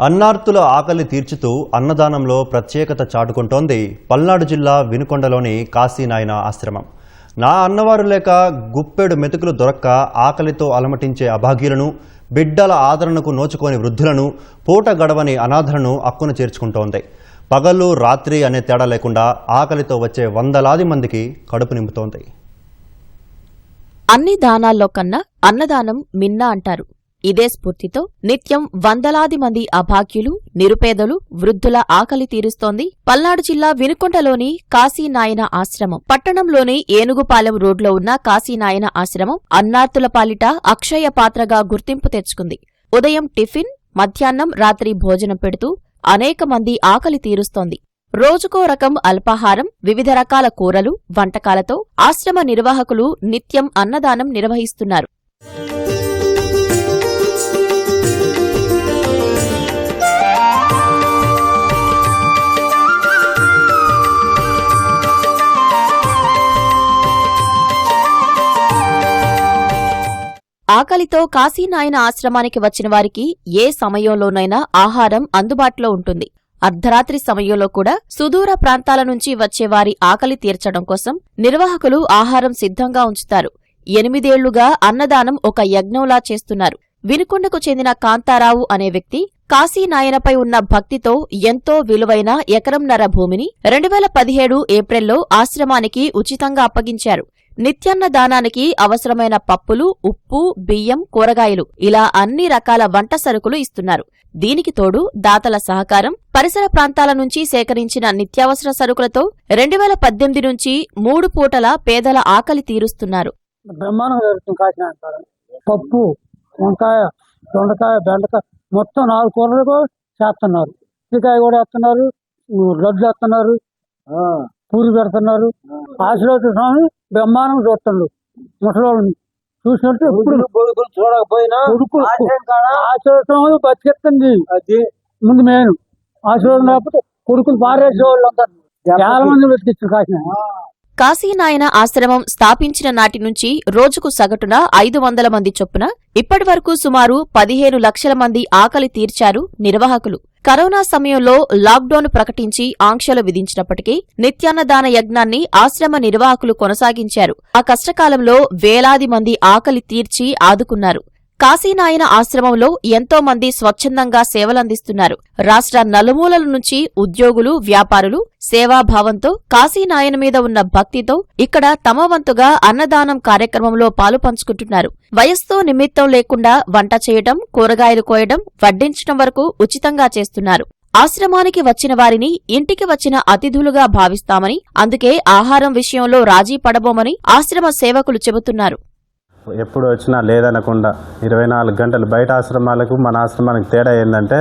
అన్నార్తుల ఆకలి తీర్చుతూ అన్నదానంలో ప్రత్యేకత చాటుకుంటోంది పల్నాడు జిల్లా వినుకొండలోని కాశీనాయన ఆశ్రమం. నా అన్నవారు లేక గుప్పెడు మెతుకులు దొరక్క ఆకలితో అలమటించే అభాగ్యులను, బిడ్డల ఆదరణకు నోచుకోని వృద్ధులను, పూట గడవని అనాథలను అక్కున చేర్చుకుంటోంది. పగలు రాత్రి అనే తేడా లేకుండా ఆకలితో వచ్చే వందలాది మందికి కడుపు నింపుతోంది. అన్ని దానాల్లో కన్నా అన్నదానం మిన్న అంటారు. ఇదే స్ఫూర్తితో నిత్యం వందలాది మంది అభాగ్యులు, నిరుపేదలు, వృద్ధుల ఆకలి తీరుస్తోంది పల్నాడు జిల్లా వినుకొండలోని కాశీనాయన ఆశ్రమం. పట్టణంలోని ఏనుగుపాలెం రోడ్లో ఉన్న కాశీనాయన ఆశ్రమం అన్నార్తుల పాలిట అక్షయ పాత్రగా గుర్తింపు తెచ్చుకుంది. ఉదయం టిఫిన్, మధ్యాహ్నం, రాత్రి భోజనం పెడుతూ అనేక మంది ఆకలి తీరుస్తోంది. రోజుకో రకం అల్పాహారం, వివిధ రకాల కూరలు, వంటకాలతో ఆశ్రమ నిర్వాహకులు నిత్యం అన్నదానం నిర్వహిస్తున్నారు. ఆకలితో కాశీనాయన ఆశ్రమానికి వచ్చిన వారికి ఏ సమయంలోనైనా ఆహారం అందుబాటులో ఉంటుంది. అర్ధరాత్రి సమయంలో కూడా సుదూర ప్రాంతాల నుంచి వచ్చేవారి ఆకలి తీర్చడం కోసం నిర్వాహకులు ఆహారం సిద్ధంగా ఉంచుతారు. 8 ఏళ్లుగా అన్నదానం ఒక యజ్ఞంలా చేస్తున్నారు. వినుకొండకు చెందిన కాంతారావు అనే వ్యక్తి కాశీనాయనపై ఉన్న భక్తితో ఎంతో విలువైన ఎకరంన్నర భూమిని 2017 ఏప్రిల్లో ఆశ్రమానికి ఉచితంగా అప్పగించారు. నిత్యాన్నదానానికి అవసరమైన పప్పులు, ఉప్పు, బియ్యం, కూరగాయలు ఇలా అన్ని రకాల వంట సరుకులు ఇస్తున్నారు. దీనికి తోడు దాతల సహకారం, పరిసర ప్రాంతాల నుంచి సేకరించిన నిత్యావసర సరుకులతో 2018 నుంచి 3 పూటల పేదల ఆకలి తీరుస్తున్నారు. పప్పు, వంకాయ, దొండకాయ, బెండకాయ మొత్తం 4 కూరలు చేస్తున్నారు. చికాయ కూడా వేస్తున్నారు, లడ్డు వేస్తున్నారు, పూరి పెడుతున్నారు. ఆశీర్వాద స్వామి బ్రహ్మాండం చూస్తున్నారు. ముసలి చూసినట్టు చూడకపోయినా ఆశీర్వాదం బతికెత్తండి. అది ముందు మెయిన్ ఆశీర్వాదం లేకపోతే కొడుకులు పారేసే వాళ్ళు అంటారు. చాలా మంది బతికిచ్చారు కాకినాడ. కాశీనాయన ఆశ్రమం స్థాపించిన నాటి నుంచి రోజుకు సగటున 500 మంది చొప్పున ఇప్పటి వరకు సుమారు 15 లక్షల మంది ఆకలి తీర్చారు నిర్వాహకులు. కరోనా సమయంలో లాక్డౌన్ ప్రకటించి ఆంక్షలు విధించినప్పటికీ నిత్యాన్నదాన యజ్ఞాన్ని ఆశ్రమ నిర్వాహకులు కొనసాగించారు. ఆ కష్టకాలంలో వేలాది మంది ఆకలి తీర్చి ఆదుకున్నారు. కాశీనాయన ఆశ్రమంలో ఎంతో మంది స్వచ్ఛందంగా సేవలందిస్తున్నారు. రాష్ట్ర నలుమూలల నుంచి ఉద్యోగులు, వ్యాపారులు సేవాభావంతో కాశీనాయన మీద ఉన్న భక్తితో ఇక్కడ తమ వంతుగా అన్నదానం కార్యక్రమంలో పాలు పంచుకుంటున్నారు. వయస్సుతో నిమిత్తం లేకుండా వంట చేయడం, కూరగాయలు కోయడం, వడ్డించడం వరకు ఉచితంగా చేస్తున్నారు. ఆశ్రమానికి వచ్చిన వారిని ఇంటికి వచ్చిన అతిథులుగా భావిస్తామని, అందుకే ఆహారం విషయంలో రాజీ పడబోమని ఆశ్రమ సేవకులు చెబుతున్నారు. ఎప్పుడు వచ్చినా లేదనకుండా 24 గంటలు. బయట ఆశ్రమాలకు మన ఆశ్రమానికి తేడా ఏంటంటే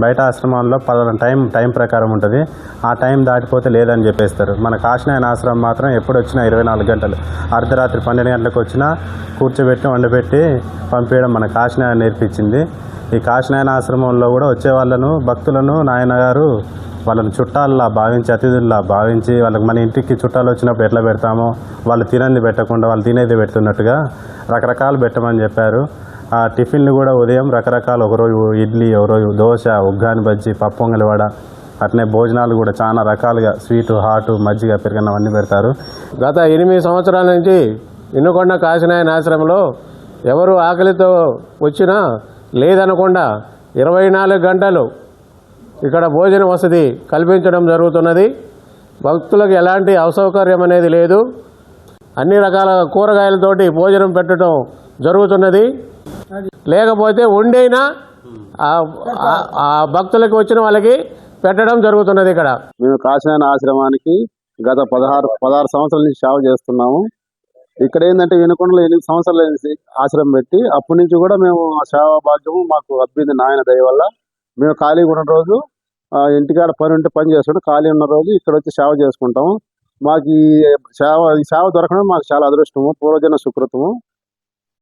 బయట ఆశ్రమంలో టైం ప్రకారం ఉంటుంది. ఆ టైం దాటిపోతే లేదని చెప్పేస్తారు. మన కాశీనాయన ఆశ్రమం మాత్రం ఎప్పుడు వచ్చినా 24 గంటలు. అర్ధరాత్రి 12 గంటలకు వచ్చినా కూర్చోబెట్టి వండబెట్టి పంపించడం మన కాశీనాయన నేర్పించింది. ఈ కాశీనాయన ఆశ్రమంలో కూడా వచ్చే వాళ్ళను, భక్తులను నాయనగారు వాళ్ళని చుట్టాల్లా భావించి, అతిథుల్లా భావించి, వాళ్ళకి మన ఇంటికి చుట్టాలు వచ్చినప్పుడు ఎట్లా పెడతామో వాళ్ళు తినంది పెట్టకుండా వాళ్ళు తినేది పెడుతున్నట్టుగా రకరకాలు పెట్టమని చెప్పారు. ఆ టిఫిన్లు కూడా ఉదయం రకరకాలు, ఒకరోజు ఇడ్లీ, ఒకరోజు దోశ, ఉగ్గాని బజ్జీ, పప్పు పొంగలి వడ, అట్నే భోజనాలు కూడా చాలా రకాలుగా స్వీటు, హాటు, మజ్జిగ, పెరుగన్నం అన్నీ పెడతారు. గత 8 సంవత్సరాల నుంచి వినుకొండ కాశీనాయన ఆశ్రమంలో ఎవరు ఆకలితో వచ్చినా లేదనకుండా 24 గంటలు ఇక్కడ భోజన వసతి కల్పించడం జరుగుతున్నది. భక్తులకు ఎలాంటి అసౌకర్యం అనేది లేదు. అన్ని రకాల కూరగాయలతోటి భోజనం పెట్టడం జరుగుతున్నది. లేకపోతే ఉండైనా ఆ భక్తులకు వచ్చిన వాళ్ళకి పెట్టడం జరుగుతున్నది. ఇక్కడ మేము కాశీనాయన ఆశ్రమానికి గత 16 సంవత్సరాల నుంచి సేవ చేస్తున్నాము. ఇక్కడ ఏంటంటే వినుకొండలో 8 సంవత్సరాల నుంచి ఆశ్రమం పెట్టి అప్పటి నుంచి కూడా మేము సేవా భాగ్యము మాకు అబ్బింది నాయన దయ వల్ల. మేము ఖాళీగా ఉన్న రోజు ఇంటికాడ పని ఉంటే పని చేసుకుంటాం, ఖాళీ ఉన్న రోజు ఇక్కడ వచ్చి సేవ చేసుకుంటాము. మాకు ఈ సేవ దొరకడం మాకు చాలా అదృష్టము, పూర్వజన సుకృతము.